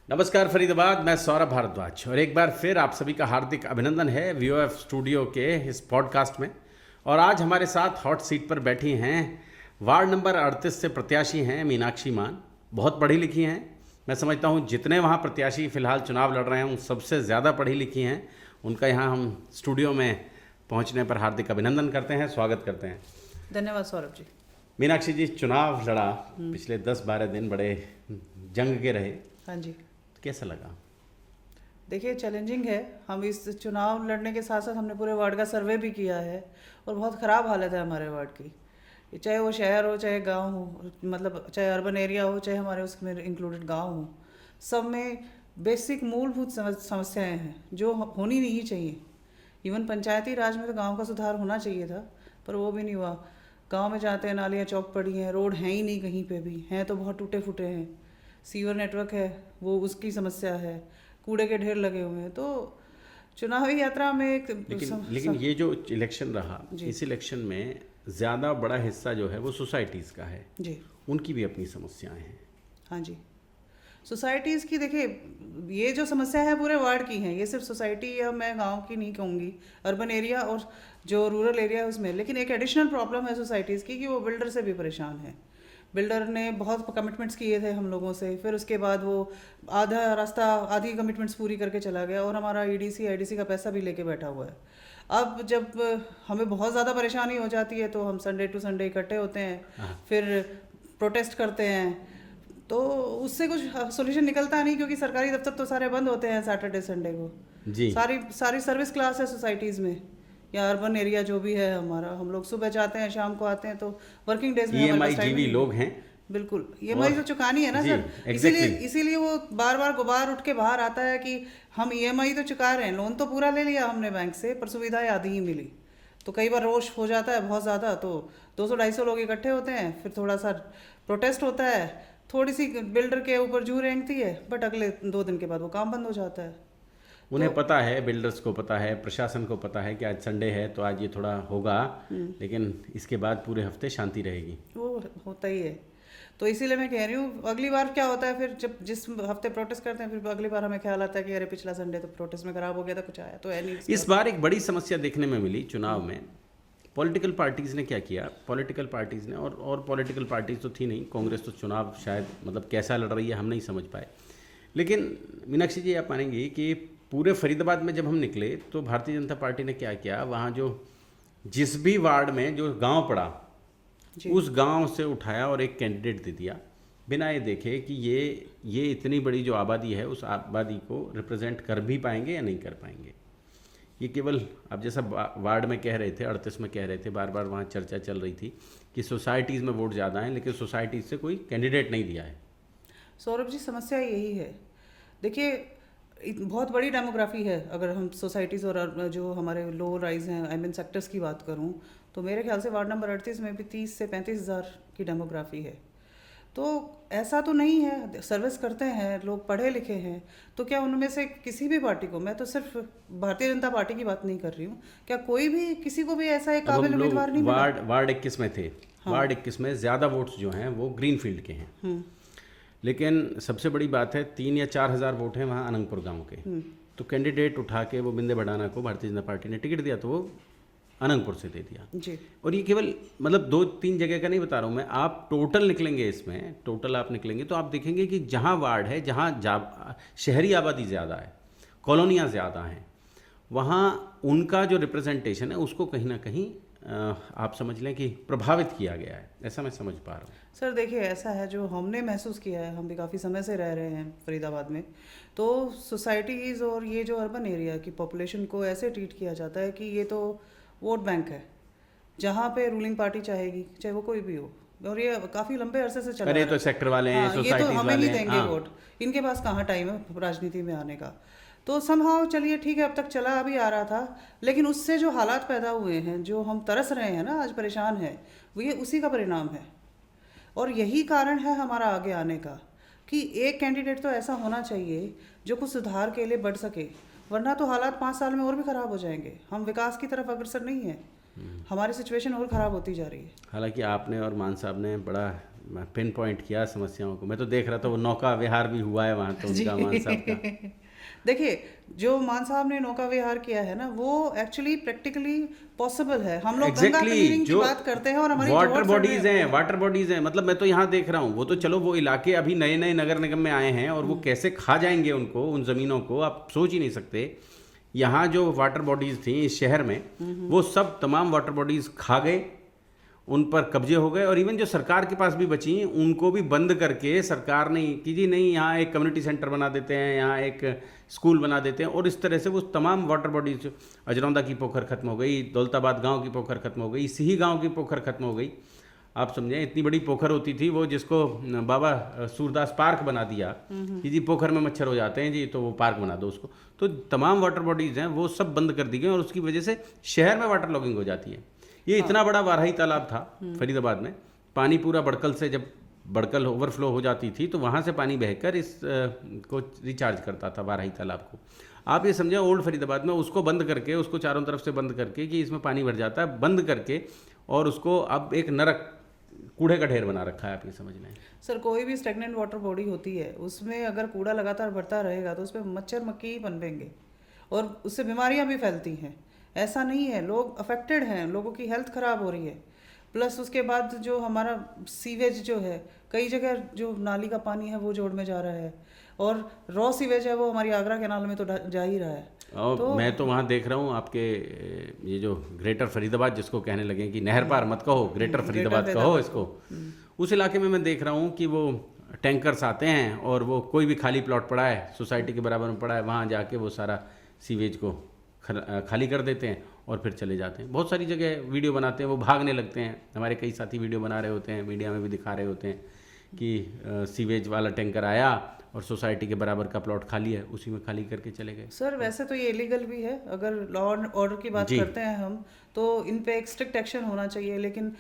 नमस्कार फरीदाबाद, मैं सौरभ भारद्वाज और एक बार फिर आप सभी का हार्दिक अभिनंदन है वीओएफ स्टूडियो के इस पॉडकास्ट में। और आज हमारे साथ हॉट सीट पर बैठी हैं वार्ड नंबर 38 से प्रत्याशी हैं मीनाक्षी मान। बहुत पढ़ी लिखी हैं, मैं समझता हूँ जितने वहाँ प्रत्याशी फिलहाल चुनाव लड़ रहे हैं उन सबसे ज़्यादा पढ़ी लिखी हैं। उनका यहाँ हम स्टूडियो में पहुँचने पर हार्दिक अभिनंदन करते हैं, स्वागत करते हैं। धन्यवाद सौरभ जी। मीनाक्षी जी, चुनाव लड़ा, पिछले 10-12 दिन बड़े जंग के रहे। हाँ जी, कैसा लगा? देखिए चैलेंजिंग है। हम इस चुनाव लड़ने के साथ साथ हमने पूरे वार्ड का सर्वे भी किया है और बहुत ख़राब हालत है हमारे वार्ड की। चाहे वो शहर हो चाहे गांव हो, मतलब चाहे अर्बन एरिया हो चाहे हमारे उसमें इंक्लूडेड गांव हो, सब में बेसिक मूलभूत समस्याएं हैं जो होनी नहीं चाहिए। इवन पंचायती राज में तो गाँव का सुधार होना चाहिए था, पर वो भी नहीं हुआ। गाँव में जाते हैं, नालियाँ चौक पड़ी हैं, रोड हैं ही नहीं, कहीं पे भी हैं तो बहुत टूटे फूटे हैं। सीवर नेटवर्क है वो उसकी समस्या है, कूड़े के ढेर लगे हुए हैं। तो चुनावी यात्रा में एक लेकिन ये जो इलेक्शन रहा, इस इलेक्शन में ज़्यादा बड़ा हिस्सा जो है वो सोसाइटीज़ का है जी, उनकी भी अपनी समस्याएं हैं। हाँ जी, सोसाइटीज़ की देखिए, ये जो समस्या है पूरे वार्ड की है। ये सिर्फ सोसाइटी या मैं गांव की नहीं कहूँगी, अर्बन एरिया और जो रूरल एरिया है उसमें। लेकिन एक एडिशनल प्रॉब्लम है सोसाइटीज़ की कि वो बिल्डर से भी परेशान है। बिल्डर ने बहुत कमिटमेंट्स किए थे हम लोगों से, फिर उसके बाद वो आधा रास्ता आधी कमिटमेंट्स पूरी करके चला गया और हमारा ईडीसी आईडीसी का पैसा भी लेके बैठा हुआ है। अब जब हमें बहुत ज़्यादा परेशानी हो जाती है तो हम संडे टू संडे इकट्ठे होते हैं, फिर प्रोटेस्ट करते हैं। तो उससे कुछ सोल्यूशन निकलता नहीं, क्योंकि सरकारी दफ्तर तो सारे बंद होते हैं सैटरडे संडे को। जी, सारी सर्विस क्लास है सोसाइटीज़ में या अर्बन एरिया जो भी है हमारा। हम लोग सुबह जाते हैं शाम को आते हैं, तो वर्किंग डेज में ईएमआई जीवी लोग हैं। बिल्कुल, ईएमआई तो चुकानी है ना सर। इसीलिए वो बार बार गुबार उठ के बाहर आता है कि हम ईएमआई तो चुका रहे हैं, लोन तो पूरा ले लिया हमने बैंक से, पर सुविधाएं आधी ही मिली। तो कई बार रोष हो जाता है बहुत ज़्यादा, तो 200-250 लोग इकट्ठे होते हैं, फिर थोड़ा सा प्रोटेस्ट होता है, थोड़ी सी बिल्डर के ऊपर जू रेंगती है, बट अगले 2 दिन के बाद वो काम बंद हो जाता है। उन्हें पता है, बिल्डर्स को पता है, प्रशासन को पता है कि आज संडे है तो आज ये थोड़ा होगा, लेकिन इसके बाद पूरे हफ्ते शांति रहेगी। वो होता ही है। तो इसीलिए मैं कह रही हूँ, अगली बार क्या होता है, फिर जब जिस हफ्ते प्रोटेस्ट करते हैं फिर अगली बार हमें ख्याल आता है कि अरे पिछला संडे तो प्रोटेस्ट में खराब हो गया था, कुछ आया तो है नहीं। इस बार एक बड़ी समस्या देखने में मिली चुनाव में। पॉलिटिकल पार्टीज़ ने क्या किया, पॉलिटिकल पार्टीज़ ने और पॉलिटिकल पार्टीज़ तो थी नहीं, कांग्रेस तो चुनाव शायद मतलब कैसा लड़ रही है हम नहीं समझ पाए। लेकिन मीनाक्षी जी, आप मानेंगी कि पूरे फरीदाबाद में जब हम निकले तो भारतीय जनता पार्टी ने क्या किया, वहाँ जो जिस भी वार्ड में जो गांव पड़ा उस गांव से उठाया और एक कैंडिडेट दे दिया, बिना ये देखे कि ये इतनी बड़ी जो आबादी है उस आबादी को रिप्रेजेंट कर भी पाएंगे या नहीं कर पाएंगे। ये केवल आप जैसा वार्ड में कह रहे थे, 38 में कह रहे थे, बार बार वहाँ चर्चा चल रही थी कि सोसाइटीज़ में वोट ज़्यादा हैं, लेकिन सोसाइटीज़ से कोई कैंडिडेट नहीं दिया है। सौरभ जी, समस्या यही है। देखिए, बहुत बड़ी डेमोग्राफी है। अगर हम सोसाइटीज़ और जो हमारे लो राइज हैं, आई मीन सेक्टर्स की बात करूं, तो मेरे ख्याल से वार्ड नंबर 38 में भी 30 से 35 हज़ार की डेमोग्राफी है। तो ऐसा तो नहीं है, सर्विस करते हैं लोग, पढ़े लिखे हैं, तो क्या उनमें से किसी भी पार्टी को, मैं तो सिर्फ भारतीय जनता पार्टी की बात नहीं कर रही हूँ, क्या कोई भी किसी को भी ऐसा एक काबिल उम्मीदवार नहीं मिला? वार्ड 21 में थे। वार्ड 21 में ज़्यादा वोट्स जो हैं वो ग्रीन फील्ड के हैं, लेकिन सबसे बड़ी बात है 3 या 4 हज़ार वोट हैं वहाँ अनंगपुर गांव के। तो कैंडिडेट उठा के वो बिंदे भडाना को भारतीय जनता पार्टी ने टिकट दिया, तो वो अनंगपुर से दे दिया जी। और ये केवल मतलब 2-3 जगह का नहीं बता रहा हूँ मैं, आप टोटल निकलेंगे, इसमें टोटल आप निकलेंगे तो आप देखेंगे कि जहाँ वार्ड है, जहाँ शहरी आबादी ज़्यादा है, कॉलोनियाँ ज़्यादा हैं, वहाँ उनका जो रिप्रेजेंटेशन है उसको कहीं ना कहीं आप समझ लें कि प्रभावित किया गया है, ऐसा मैं समझ पा रहा हूँ। सर देखिए, ऐसा है जो हमने महसूस किया है, हम भी काफ़ी समय से रह रहे हैं फरीदाबाद में, तो सोसाइटीज़ और ये जो अर्बन एरिया की पॉपुलेशन को ऐसे ट्रीट किया जाता है कि ये तो वोट बैंक है, जहाँ पे रूलिंग पार्टी चाहेगी, चाहे वो कोई भी हो। और ये काफ़ी लंबे अरसे से चल रहा है। तो सेक्टर वाले हैं, ये तो हमें ही देंगे वोट, इनके पास कहाँ टाइम है राजनीति में आने का। तो समहाउ चलिए ठीक है, अब तक चला अभी आ रहा था, लेकिन उससे जो हालात पैदा हुए हैं, जो हम तरस रहे हैं ना, आज परेशान हैं, वो ये उसी का परिणाम है। और यही कारण है हमारा आगे आने का कि एक कैंडिडेट तो ऐसा होना चाहिए जो कुछ सुधार के लिए बढ़ सके, वरना तो हालात 5 साल में और भी ख़राब हो जाएंगे। हम विकास की तरफ अग्रसर नहीं है, हमारी सिचुएशन और ख़राब होती जा रही है। हालांकि आपने और मान साहब ने बड़ा पिन पॉइंट किया समस्याओं को। मैं तो देख रहा था वो नौका विहार भी हुआ है वहाँ तो उनका मान साहब का। देखिए, जो मान साहब ने नौका विहार किया है ना, वो एक्चुअली प्रैक्टिकली पॉसिबल है। हम लोग गंगा क्लीनिंग की बात करते हैं और हमारी वाटर बॉडीज हैं, मतलब मैं तो यहाँ देख रहा हूँ, वो तो चलो वो इलाके अभी नए नए नगर निगम में आए हैं और वो कैसे खा जाएंगे उनको, उन जमीनों को आप सोच ही नहीं सकते। यहाँ जो वाटर बॉडीज थी इस शहर में, वो सब तमाम वाटर बॉडीज खा गए, उन पर कब्जे हो गए। और इवन जो सरकार के पास भी बची उनको भी बंद करके सरकार ने कि जी नहीं, यहाँ एक कम्युनिटी सेंटर बना देते हैं, यहाँ एक स्कूल बना देते हैं, और इस तरह से वो तमाम वाटर बॉडीज, अजरौंदा की पोखर खत्म हो गई, दौलताबाद गांव की पोखर खत्म हो गई, सिही गांव की पोखर खत्म हो गई। आप समझें, इतनी बड़ी पोखर होती थी वो, जिसको बाबा सूरदास पार्क बना दिया कि जी पोखर में मच्छर हो जाते हैं जी, तो वो पार्क बना दो उसको। तो तमाम वाटर बॉडीज़ हैं वो सब बंद कर दी गई और उसकी वजह से शहर में वाटर लॉगिंग हो जाती है। ये इतना बड़ा वाराही तालाब था फरीदाबाद में, पानी पूरा बड़कल से, जब बड़कल ओवरफ्लो हो जाती थी तो वहाँ से पानी बहकर इस को रिचार्ज करता था वाराही तालाब को। आप ये समझें, ओल्ड फरीदाबाद में उसको बंद करके, उसको चारों तरफ से बंद करके कि इसमें पानी भर जाता है, बंद करके और उसको अब एक नरक, कूड़े का ढेर बना रखा है। आप ये समझ लें सर, कोई भी स्टेगनेंट वाटर बॉडी होती है, उसमें अगर कूड़ा लगातार बढ़ता रहेगा तो उसमें मच्छर मक्खी ही पनपेंगे और उससे बीमारियां भी फैलती हैं। ऐसा नहीं है, लोग अफेक्टेड हैं, लोगों की हेल्थ ख़राब हो रही है। प्लस उसके बाद जो हमारा सीवेज जो है, कई जगह जो नाली का पानी है वो जोड़ में जा रहा है, और रॉ सीवेज है वो हमारी आगरा कैनाल में तो जा ही रहा है। और तो मैं तो वहाँ देख रहा हूँ आपके ये जो ग्रेटर फरीदाबाद जिसको कहने लगे कि नहर पार मत कहो, ग्रेटर फरीदाबाद कहो इसको, उस इलाके में मैं देख रहा हूँ कि वो टैंकर्स आते हैं और वो कोई भी खाली प्लॉट पड़ा है, सोसाइटी के बराबर में पड़ा है, वहाँ जाके वो सारा सीवेज को खाली कर देते हैं और फिर चले जाते हैं। बहुत सारी जगह वीडियो बनाते हैं, वो भागने लगते हैं। हमारे कई साथी वीडियो बना रहे होते हैं, मीडिया में भी दिखा रहे होते हैं कि सीवेज वाला टैंकर आया और सोसाइटी के बराबर का प्लॉट खाली है, उसी में खाली करके चले गए। सर, वैसे तो ये इलीगल भी है। अगर लॉ एंड ऑर्डर की बात करते हैं हम, तो इन पे एक स्ट्रिक्ट एक्शन होना चाहिए। लेकिन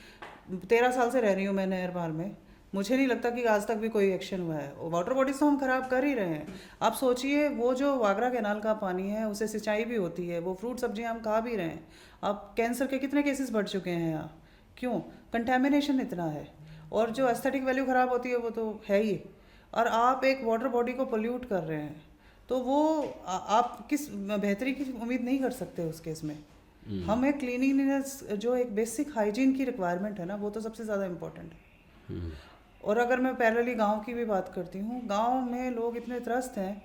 13 साल से रह रही हूँ मैं नहरपाल में, मुझे नहीं लगता कि आज तक भी कोई एक्शन हुआ है। वाटर बॉडीज तो हम खराब कर ही रहे हैं। आप सोचिए, वो जो वागरा कैनाल का पानी है उससे सिंचाई भी होती है, वो फ्रूट सब्जियां हम खा भी रहे हैं। अब कैंसर के कितने केसेस बढ़ चुके हैं यहाँ, क्यों? कंटेमिनेशन इतना है, और जो एस्थेटिक वैल्यू ख़राब होती है वो तो है ही। और आप एक वाटर बॉडी को पोल्यूट कर रहे हैं, तो वो आप किस बेहतरी की उम्मीद नहीं कर सकते उस केस में। हमें क्लीनिंगनेस, जो एक बेसिक हाइजीन की रिक्वायरमेंट है ना, वो तो सबसे ज़्यादा इम्पोर्टेंट है। और अगर मैं पैरेलली गांव की भी बात करती हूँ, गांव में लोग इतने त्रस्त हैं।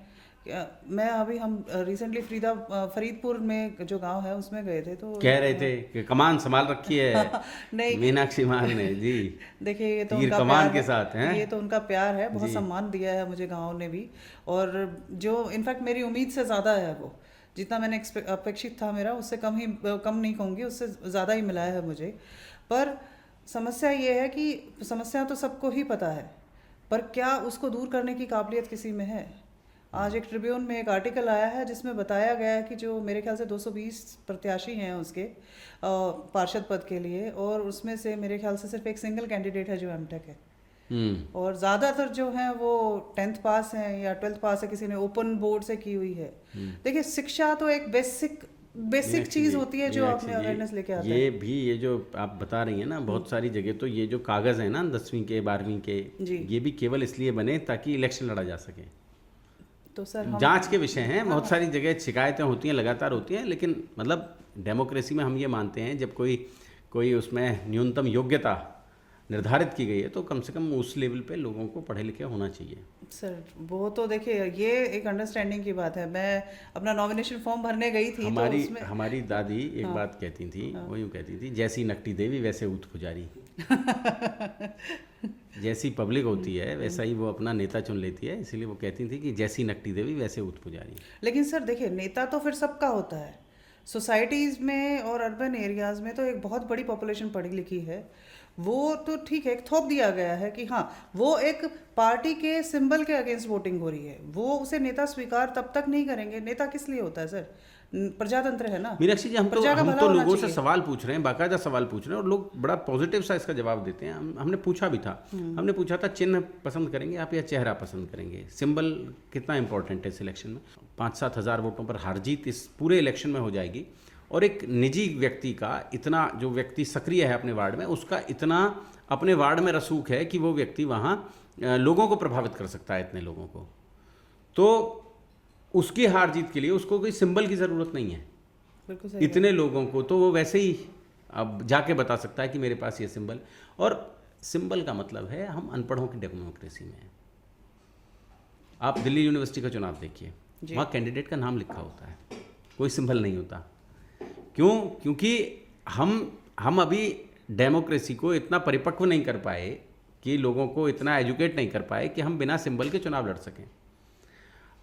हम रिसेंटली फरीदपुर में जो गांव है उसमें गए थे, तो कह रहे थे कि कमान संभाल रखी है नहीं, मीनाक्षी मान ने जी। देखिए, ये तो तीर उनका कमान प्यार के साथ हैं, ये तो उनका प्यार है, बहुत सम्मान दिया है मुझे गांव ने भी। और जो इनफैक्ट मेरी उम्मीद से ज़्यादा है, वो जितना मैंने अपेक्षित था मेरा, उससे कम नहीं कहूँगी, उससे ज़्यादा ही मिला है मुझे। पर समस्या ये है कि समस्या तो सबको ही पता है, पर क्या उसको दूर करने की काबिलियत किसी में है? आज एक ट्रिब्यून में एक आर्टिकल आया है जिसमें बताया गया है कि जो मेरे ख्याल से 220 प्रत्याशी हैं उसके पार्षद पद के लिए, और उसमें से मेरे ख्याल से सिर्फ एक सिंगल कैंडिडेट है जो एमटेक है, और ज़्यादातर जो हैं वो 10th पास हैं या 12th पास है, किसी ने ओपन बोर्ड से की हुई है। देखिए, शिक्षा तो एक बेसिक चीज़ होती है जो आपने अवेयरनेस लेके आते हैं। ये भी, ये जो आप बता रही हैं ना, बहुत सारी जगह तो ये जो कागज़ हैं ना 10वीं के 12वीं के, ये भी केवल इसलिए बने ताकि इलेक्शन लड़ा जा सके। तो सर, जांच के विषय हैं, बहुत सारी जगह शिकायतें होती हैं, लगातार होती हैं, लेकिन मतलब डेमोक्रेसी में हम ये मानते हैं जब कोई उसमें न्यूनतम योग्यता निर्धारित की गई है तो कम से कम उस लेवल पे लोगों को पढ़े लिखे होना चाहिए। सर, वो तो देखिए, ये एक अंडरस्टैंडिंग की बात है। मैं अपना नॉमिनेशन फॉर्म भरने गई थी, हमारी दादी एक बात कहती थी, वो यूँ कहती थी, जैसी नकटी देवी वैसे ऊत पुजारी। जैसी पब्लिक होती है वैसा ही वो अपना नेता चुन लेती है, इसीलिए वो कहती थी कि जैसी नकटी देवी वैसे ऊत पुजारी। लेकिन सर देखिए, नेता तो फिर सबका होता है। सोसाइटीज़ में और अर्बन एरियाज़ में तो एक बहुत बड़ी पॉपुलेशन पढ़ी लिखी है, वो तो ठीक है, एक थोप दिया गया है कि हाँ, वो एक पार्टी के सिंबल के अगेंस्ट वोटिंग हो रही है, वो उसे नेता स्वीकार तब तक नहीं करेंगे। नेता किस लिए होता है सर? प्रजातंत्र है ना। मीनाक्षी जी, हम तो लोगों से सवाल पूछ रहे हैं, बाकायदा सवाल पूछ रहे हैं, और लोग बड़ा पॉजिटिव सा इसका जवाब देते हैं। हमने पूछा भी था, हमने पूछा था चिन्ह पसंद करेंगे आप या चेहरा पसंद करेंगे, सिंबल कितना इंपॉर्टेंट है इस इलेक्शन में। 5-7 हज़ार वोटों पर हार जीत इस पूरे इलेक्शन में हो जाएगी, और एक निजी व्यक्ति का इतना, जो व्यक्ति सक्रिय है अपने वार्ड में, उसका इतना अपने वार्ड में रसूख है कि वो व्यक्ति वहाँ लोगों को प्रभावित कर सकता है, इतने लोगों को। तो उसकी हार जीत के लिए उसको कोई सिंबल की ज़रूरत नहीं है। बिल्कुल सही इतने लोगों को तो वो वैसे ही अब जाके बता सकता है कि मेरे पास ये सिंबल। और सिंबल का मतलब है हम अनपढ़ों की डेमोक्रेसी में हैं। आप दिल्ली यूनिवर्सिटी का चुनाव देखिए, वहाँ कैंडिडेट का नाम लिखा होता है, कोई सिंबल नहीं होता। क्यों? क्योंकि हम अभी डेमोक्रेसी को इतना परिपक्व नहीं कर पाए, कि लोगों को इतना एजुकेट नहीं कर पाए कि हम बिना सिंबल के चुनाव लड़ सकें।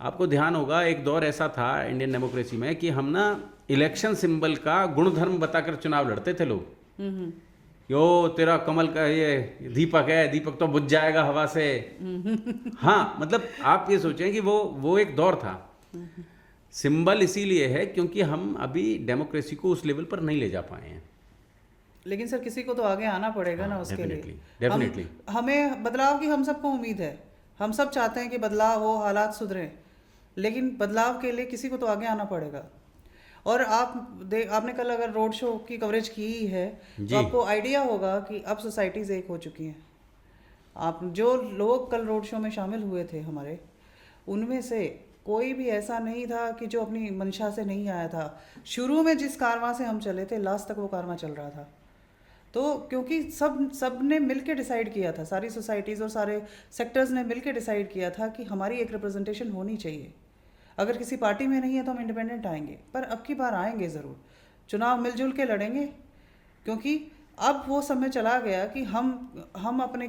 आपको ध्यान होगा, एक दौर ऐसा था इंडियन डेमोक्रेसी में कि हम ना इलेक्शन सिंबल का गुणधर्म बताकर चुनाव लड़ते थे लोग। यो तेरा कमल का ये दीपक है, दीपक तो बुझ जाएगा हवा से। हाँ, मतलब आप ये सोचें कि वो एक दौर था। सिंबल इसीलिए है क्योंकि हम अभी डेमोक्रेसी को उस लेवल पर नहीं ले जा पाए हैं। लेकिन सर किसी को तो आगे आना पड़ेगा ना उसके लिए। डेफिनेटली हमें बदलाव की हम सबको उम्मीद है, हम सब चाहते हैं कि बदलाव हो, हालात सुधरें, लेकिन बदलाव के लिए किसी को तो आगे आना पड़ेगा। और आपने कल अगर रोड शो की कवरेज की है तो आपको आइडिया होगा कि अब सोसाइटीज़ एक हो चुकी हैं। आप जो लोग कल रोड शो में शामिल हुए थे हमारे, उनमें से कोई भी ऐसा नहीं था कि जो अपनी मंशा से नहीं आया था। शुरू में जिस कारवां से हम चले थे, लास्ट तक वो कारवां चल रहा था। तो क्योंकि सब ने मिल के डिसाइड किया था, सारी सोसाइटीज़ और सारे सेक्टर्स ने मिल के डिसाइड किया था कि हमारी एक रिप्रेजेंटेशन होनी चाहिए। अगर किसी पार्टी में नहीं है तो हम इंडिपेंडेंट आएंगे, पर अब की बार आएंगे ज़रूर। चुनाव मिलजुल के लड़ेंगे, क्योंकि अब वो समय चला गया कि हम अपने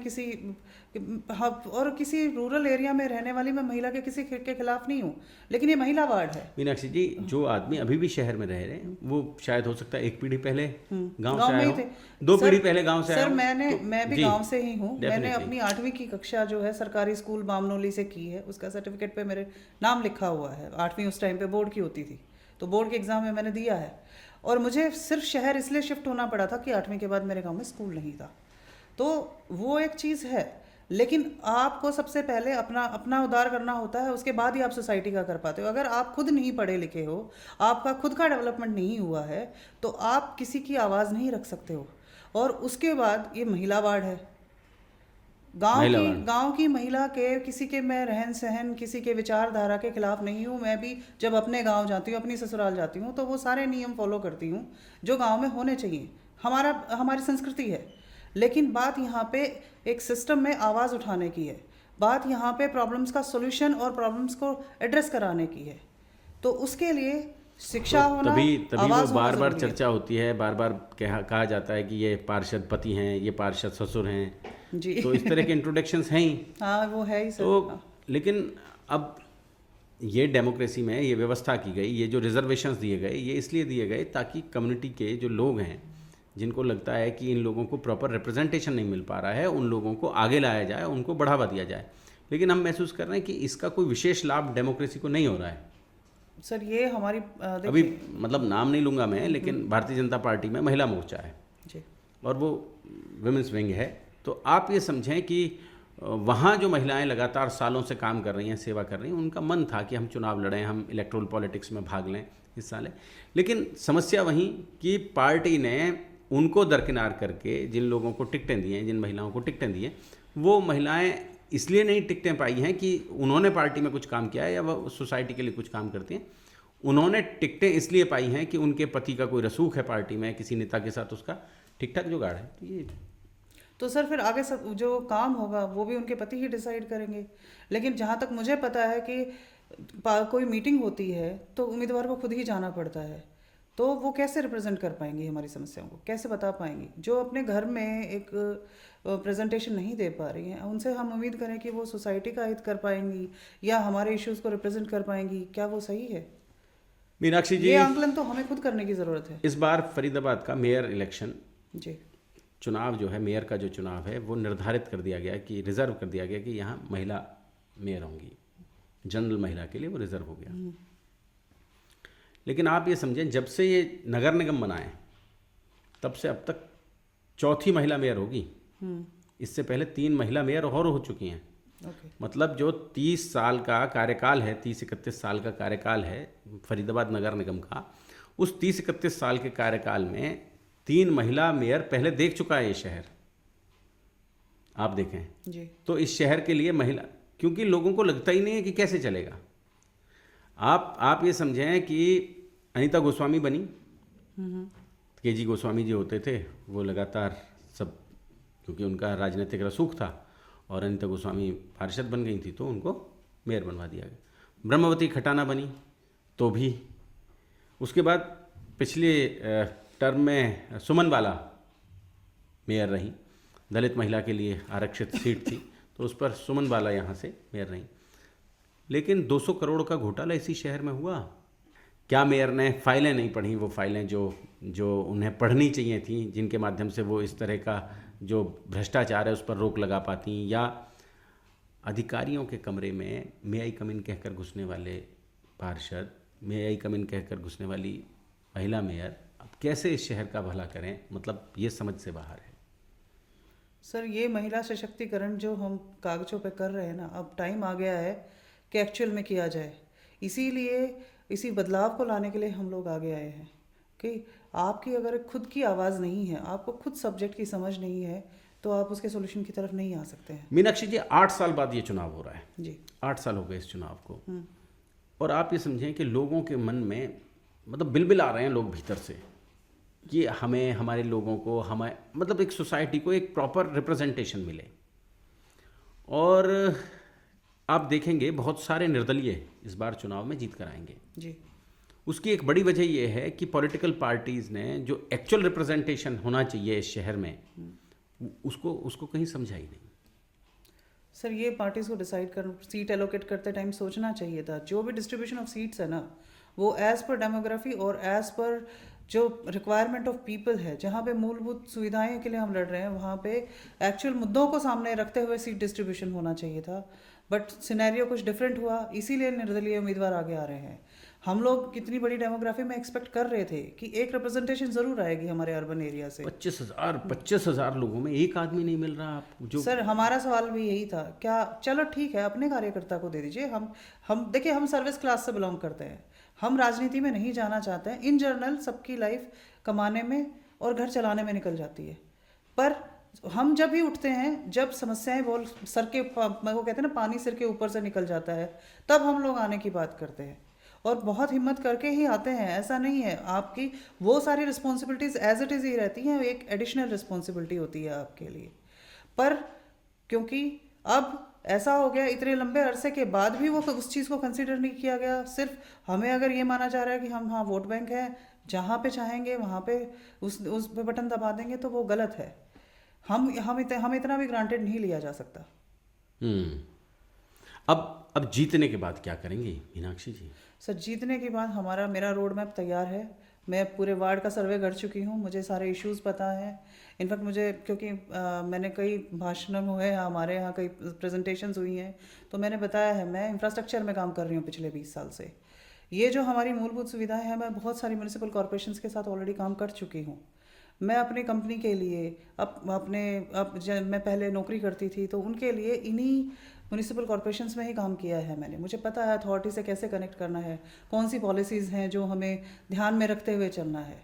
और किसी रूरल एरिया में रहने वाली मैं महिला के किसी के खिलाफ नहीं हूँ, लेकिन ये महिला वार्ड है। मीनाक्षी जी, जो आदमी अभी भी शहर में रह रहे हैं वो शायद हो सकता है एक पीढ़ी पहले गांव से आए हो, 2 पीढ़ी पहले गांव से आए हो। सर मैं भी गांव से ही हूँ। मैंने अपनी 8वीं की कक्षा जो है सरकारी स्कूल बामनोली से की है, उसका सर्टिफिकेट पे मेरे नाम लिखा हुआ है। 8वीं उस टाइम पे बोर्ड की होती थी, तो बोर्ड के एग्ज़ाम में मैंने दिया है। और मुझे सिर्फ शहर इसलिए शिफ्ट होना पड़ा था कि 8वीं के बाद मेरे गांव में स्कूल नहीं था। तो वो एक चीज़ है, लेकिन आपको सबसे पहले अपना उद्धार करना होता है, उसके बाद ही आप सोसाइटी का कर पाते हो। अगर आप खुद नहीं पढ़े लिखे हो, आपका खुद का डेवलपमेंट नहीं हुआ है, तो आप किसी की आवाज़ नहीं रख सकते हो। और उसके बाद ये महिला वार्ड है, गांव की महिला के किसी के मैं रहन सहन, किसी के विचारधारा के खिलाफ नहीं हूँ। मैं भी जब अपने गांव जाती हूँ, अपनी ससुराल जाती हूँ, तो वो सारे नियम फॉलो करती हूँ जो गांव में होने चाहिए। हमारी संस्कृति है। लेकिन बात यहाँ पे एक सिस्टम में आवाज़ उठाने की है, बात यहाँ पे प्रॉब्लम्स का सोल्यूशन और प्रॉब्लम्स को एड्रेस कराने की है। तो उसके लिए शिक्षा होना, तभी वो बार बार चर्चा होती है, बार बार कहा जाता है कि ये पार्षद पति हैं, ये पार्षद ससुर हैं जी। तो इस तरह के इंट्रोडक्शंस हैं ही। हाँ, वो है ही सर। तो लेकिन अब ये डेमोक्रेसी में ये व्यवस्था की गई, ये जो रिजर्वेशंस दिए गए, ये इसलिए दिए गए ताकि कम्युनिटी के जो लोग हैं, जिनको लगता है कि इन लोगों को प्रॉपर रिप्रेजेंटेशन नहीं मिल पा रहा है, उन लोगों को आगे लाया जाए, उनको बढ़ावा दिया जाए। लेकिन हम महसूस कर रहे हैं कि इसका कोई विशेष लाभ डेमोक्रेसी को नहीं हो रहा है। सर ये हमारी अभी मतलब नाम नहीं लूँगा मैं, लेकिन भारतीय जनता पार्टी में महिला मोर्चा है जी, और वो विमेंस विंग है। तो आप ये समझें कि वहाँ जो महिलाएं लगातार सालों से काम कर रही हैं, सेवा कर रही हैं, उनका मन था कि हम चुनाव लड़ें, हम इलेक्टोरल पॉलिटिक्स में भाग लें, हिस्सा लें। लेकिन समस्या वहीं कि पार्टी ने उनको दरकिनार करके जिन लोगों को टिकटें दी हैं, जिन महिलाओं को टिकटें दी हैं, वो महिलाएं इसलिए नहीं टिकटें पाई हैं कि उन्होंने पार्टी में कुछ काम किया है या वह सोसाइटी के लिए कुछ काम करती हैं। उन्होंने टिकटें इसलिए पाई हैं कि उनके पति का कोई रसूख है पार्टी में, किसी नेता के साथ उसका ठीक ठाक जुगाड़ है। तो सर फिर आगे सब जो काम होगा वो भी उनके पति ही डिसाइड करेंगे। लेकिन जहाँ तक मुझे पता है कि कोई मीटिंग होती है तो उम्मीदवार को खुद ही जाना पड़ता है, तो वो कैसे रिप्रेजेंट कर पाएंगी हमारी समस्याओं को, कैसे बता पाएंगी? जो अपने घर में एक प्रेजेंटेशन नहीं दे पा रही हैं, उनसे हम उम्मीद करें कि वो सोसाइटी का हित कर पाएंगी या हमारे इश्यूज़ को रिप्रेजेंट कर पाएंगी, क्या वो सही है? मीनाक्षी जी, ये आंकलन तो हमें खुद करने की ज़रूरत है। इस बार फरीदाबाद का मेयर इलेक्शन जी, चुनाव जो है, मेयर का जो चुनाव है, वो निर्धारित कर दिया गया कि रिजर्व कर दिया गया कि यहाँ महिला मेयर होंगी, जनरल महिला के लिए वो रिजर्व हो गया। लेकिन आप ये समझें, जब से ये नगर निगम बनाए तब से अब तक 4थी महिला मेयर होगी। इससे पहले 3 महिला मेयर और हो चुकी हैं। मतलब जो 30 साल का कार्यकाल है, 30-31 साल का कार्यकाल है फरीदाबाद नगर निगम का, उस 30-31 साल के कार्यकाल में 3 महिला मेयर पहले देख चुका है ये शहर, आप देखें जी। तो इस शहर के लिए महिला, क्योंकि लोगों को लगता ही नहीं है कि कैसे चलेगा। आप ये समझें कि अनीता गोस्वामी बनी, केजी गोस्वामी जी होते थे वो लगातार सब, क्योंकि उनका राजनीतिक रसूख था और अनीता गोस्वामी पार्षद बन गई थी तो उनको मेयर बनवा दिया गया। ब्रह्मवती खटाना बनी तो भी, उसके बाद पिछले टर्म में सुमन बाला मेयर रही, दलित महिला के लिए आरक्षित सीट थी तो उस पर सुमन बाला यहाँ से मेयर रही। लेकिन 200 करोड़ का घोटाला इसी शहर में हुआ। क्या मेयर ने फाइलें नहीं पढ़ी, वो फाइलें जो उन्हें पढ़नी चाहिए थी, जिनके माध्यम से वो इस तरह का जो भ्रष्टाचार है उस पर रोक लगा पाती, या अधिकारियों के कमरे में मे आई कम इन कहकर घुसने वाले पार्षद, मे आई कम इन कहकर घुसने वाली महिला मेयर, अब कैसे इस शहर का भला करें, मतलब ये समझ से बाहर है। सर ये महिला सशक्तिकरण जो हम कागजों पे कर रहे हैं ना, अब टाइम आ गया है कि एक्चुअल में किया जाए। इसीलिए इसी बदलाव को लाने के लिए हम लोग आगे आए हैं कि आपकी अगर खुद की आवाज़ नहीं है, आपको खुद सब्जेक्ट की समझ नहीं है, तो आप उसके सोल्यूशन की तरफ नहीं आ सकते हैं। मीनाक्षी जी, 8 साल बाद ये चुनाव हो रहा है जी। 8 साल हो गए इस चुनाव को, और आप ये समझें कि लोगों के मन में मतलब बिलबिल आ रहे हैं लोग भीतर से कि हमें, हमारे लोगों को, हमें मतलब एक सोसाइटी को एक प्रॉपर रिप्रेजेंटेशन मिले। और आप देखेंगे बहुत सारे निर्दलीय इस बार चुनाव में जीत कर आएंगे। जी। उसकी एक बड़ी वजह यह है कि पॉलिटिकल पार्टीज़ ने जो एक्चुअल रिप्रेजेंटेशन होना चाहिए इस शहर में, उसको कहीं समझा ही नहीं। सर ये पार्टीज़ को डिसाइड कर, सीट एलोकेट करते टाइम सोचना चाहिए था। जो भी डिस्ट्रीब्यूशन ऑफ सीट्स है ना, वो एज़ पर डेमोग्राफी और एज़ पर जो रिक्वायरमेंट ऑफ पीपल है, जहाँ पे मूलभूत सुविधाएं के लिए हम लड़ रहे हैं, वहाँ पे एक्चुअल मुद्दों को सामने रखते हुए सीट डिस्ट्रीब्यूशन होना चाहिए था। बट सिनेरियो कुछ डिफरेंट हुआ, इसीलिए निर्दलीय उम्मीदवार आगे आ रहे हैं। हम लोग कितनी बड़ी डेमोग्राफी में एक्सपेक्ट कर रहे थे कि एक रिप्रेजेंटेशन ज़रूर आएगी हमारे अर्बन एरिया से। 25,000 लोगों में एक आदमी नहीं मिल रहा आपको जो। सर हमारा सवाल भी यही था, क्या चलो ठीक है अपने कार्यकर्ता को दे दीजिए। हम देखिए, हम सर्विस क्लास से बिलोंग करते हैं, हम राजनीति में नहीं जाना चाहते हैं। इन जनरल सबकी लाइफ कमाने में और घर चलाने में निकल जाती है, पर हम जब भी उठते हैं, जब समस्याएं बोल सर के, वो कहते हैं ना, पानी सिर के ऊपर से निकल जाता है, तब हम लोग आने की बात करते हैं और बहुत हिम्मत करके ही आते हैं। ऐसा नहीं है, आपकी वो सारी रिस्पॉन्सिबिलिटीज़ एज इट इज़ ही रहती हैं, एक एडिशनल रिस्पॉन्सिबिलिटी होती है आपके लिए। पर क्योंकि अब ऐसा हो गया, इतने लंबे अरसे के बाद भी वो उस चीज़ को कंसिडर नहीं किया गया। सिर्फ हमें अगर ये माना जा रहा है कि हम हाँ वोट बैंक है, जहाँ पे चाहेंगे वहाँ पे उस पे बटन दबा देंगे, तो वो गलत है। हम इतना भी ग्रांटेड नहीं लिया जा सकता। अब जीतने के बाद क्या करेंगी मीनाक्षी जी? सर जीतने के बाद मेरा रोड मैप तैयार है। मैं पूरे वार्ड का सर्वे कर चुकी हूँ, मुझे सारे इश्यूज़ पता हैं। इनफैक्ट मुझे, क्योंकि मैंने कई भाषण हुए हैं हमारे यहाँ, कई प्रेजेंटेशंस हुई हैं, तो मैंने बताया है मैं इंफ्रास्ट्रक्चर में काम कर रही हूँ पिछले 20 साल से। ये जो हमारी मूलभूत सुविधाएं हैं, मैं बहुत सारी म्यूनिसिपल कॉरपोरेशंस के साथ ऑलरेडी काम कर चुकी हूँ। मैं अपनी कंपनी के लिए जब मैं पहले नौकरी करती थी तो उनके लिए इन्हीं म्यूनिसिपल कॉरपोरेशंस में ही काम किया है मैंने। मुझे पता है अथॉरिटी से कैसे कनेक्ट करना है, कौन सी पॉलिसीज़ हैं जो हमें ध्यान में रखते हुए चलना है।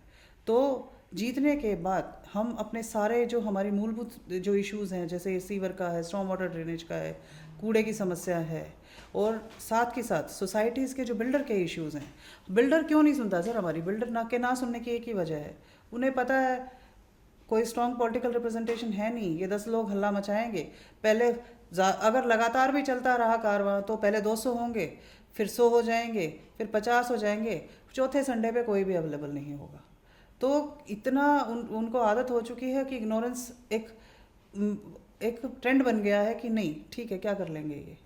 तो जीतने के बाद हम अपने सारे जो हमारी मूलभूत जो इश्यूज़ हैं, जैसे सीवर का है, स्टॉर्म वाटर ड्रेनेज का है, कूड़े की समस्या है, और साथ के साथ सोसाइटीज़ के जो बिल्डर के इश्यूज़ हैं। बिल्डर क्यों नहीं सुनता सर? हमारी बिल्डर ना सुनने की एक ही वजह है, उन्हें पता है कोई स्ट्रॉन्ग पॉलिटिकल रिप्रेजेंटेशन है नहीं, ये 10 लोग हल्ला मचाएंगे। पहले अगर लगातार भी चलता रहा कारवां तो पहले 200 होंगे, फिर 100 हो जाएंगे, फिर 50 हो जाएंगे, चौथे संडे पे कोई भी अवेलेबल नहीं होगा। तो इतना उनको आदत हो चुकी है कि इग्नोरेंस एक ट्रेंड बन गया है कि नहीं ठीक है क्या कर लेंगे ये।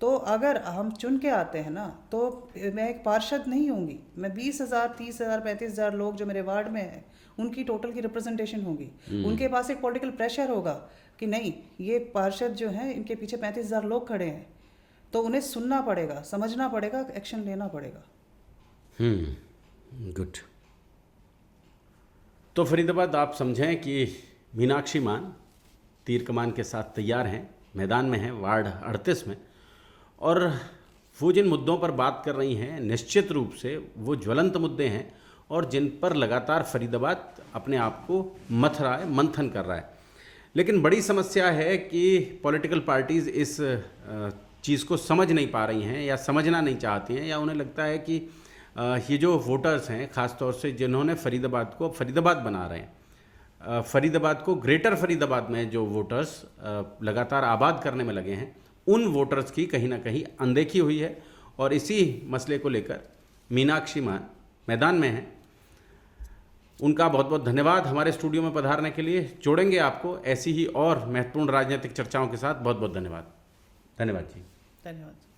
तो अगर हम चुन के आते हैं ना, तो मैं एक पार्षद नहीं होंगी, मैं 20,000, 30,000, 35,000 लोग जो मेरे वार्ड में हैं उनकी टोटल की रिप्रेजेंटेशन होगी। उनके पास एक पॉलिटिकल प्रेशर होगा कि नहीं, ये पार्षद जो हैं इनके पीछे 35,000 लोग खड़े हैं, तो उन्हें सुनना पड़ेगा, समझना पड़ेगा, एक्शन लेना पड़ेगा। गुड। तो फरीदाबाद आप समझें कि मीनाक्षी मान तीर कमान के साथ तैयार हैं, मैदान में हैं वार्ड 38 में, और वो जिन मुद्दों पर बात कर रही हैं निश्चित रूप से वो ज्वलंत मुद्दे हैं और जिन पर लगातार फरीदाबाद अपने आप को मथ रहा है, मंथन कर रहा है। लेकिन बड़ी समस्या है कि पॉलिटिकल पार्टीज़ इस चीज़ को समझ नहीं पा रही हैं या समझना नहीं चाहती हैं, या उन्हें लगता है कि ये जो वोटर्स हैं, ख़ास तौर से जिन्होंने फरीदाबाद को फरीदाबाद बना रहे हैं, फरीदाबाद को ग्रेटर फरीदाबाद में जो वोटर्स लगातार आबाद करने में लगे हैं, उन वोटर्स की कहीं ना कहीं अनदेखी हुई है। और इसी मसले को लेकर मीनाक्षी मान मैदान में हैं। उनका बहुत बहुत धन्यवाद हमारे स्टूडियो में पधारने के लिए। जोड़ेंगे आपको ऐसी ही और महत्वपूर्ण राजनीतिक चर्चाओं के साथ। बहुत बहुत धन्यवाद। धन्यवाद जी। धन्यवाद।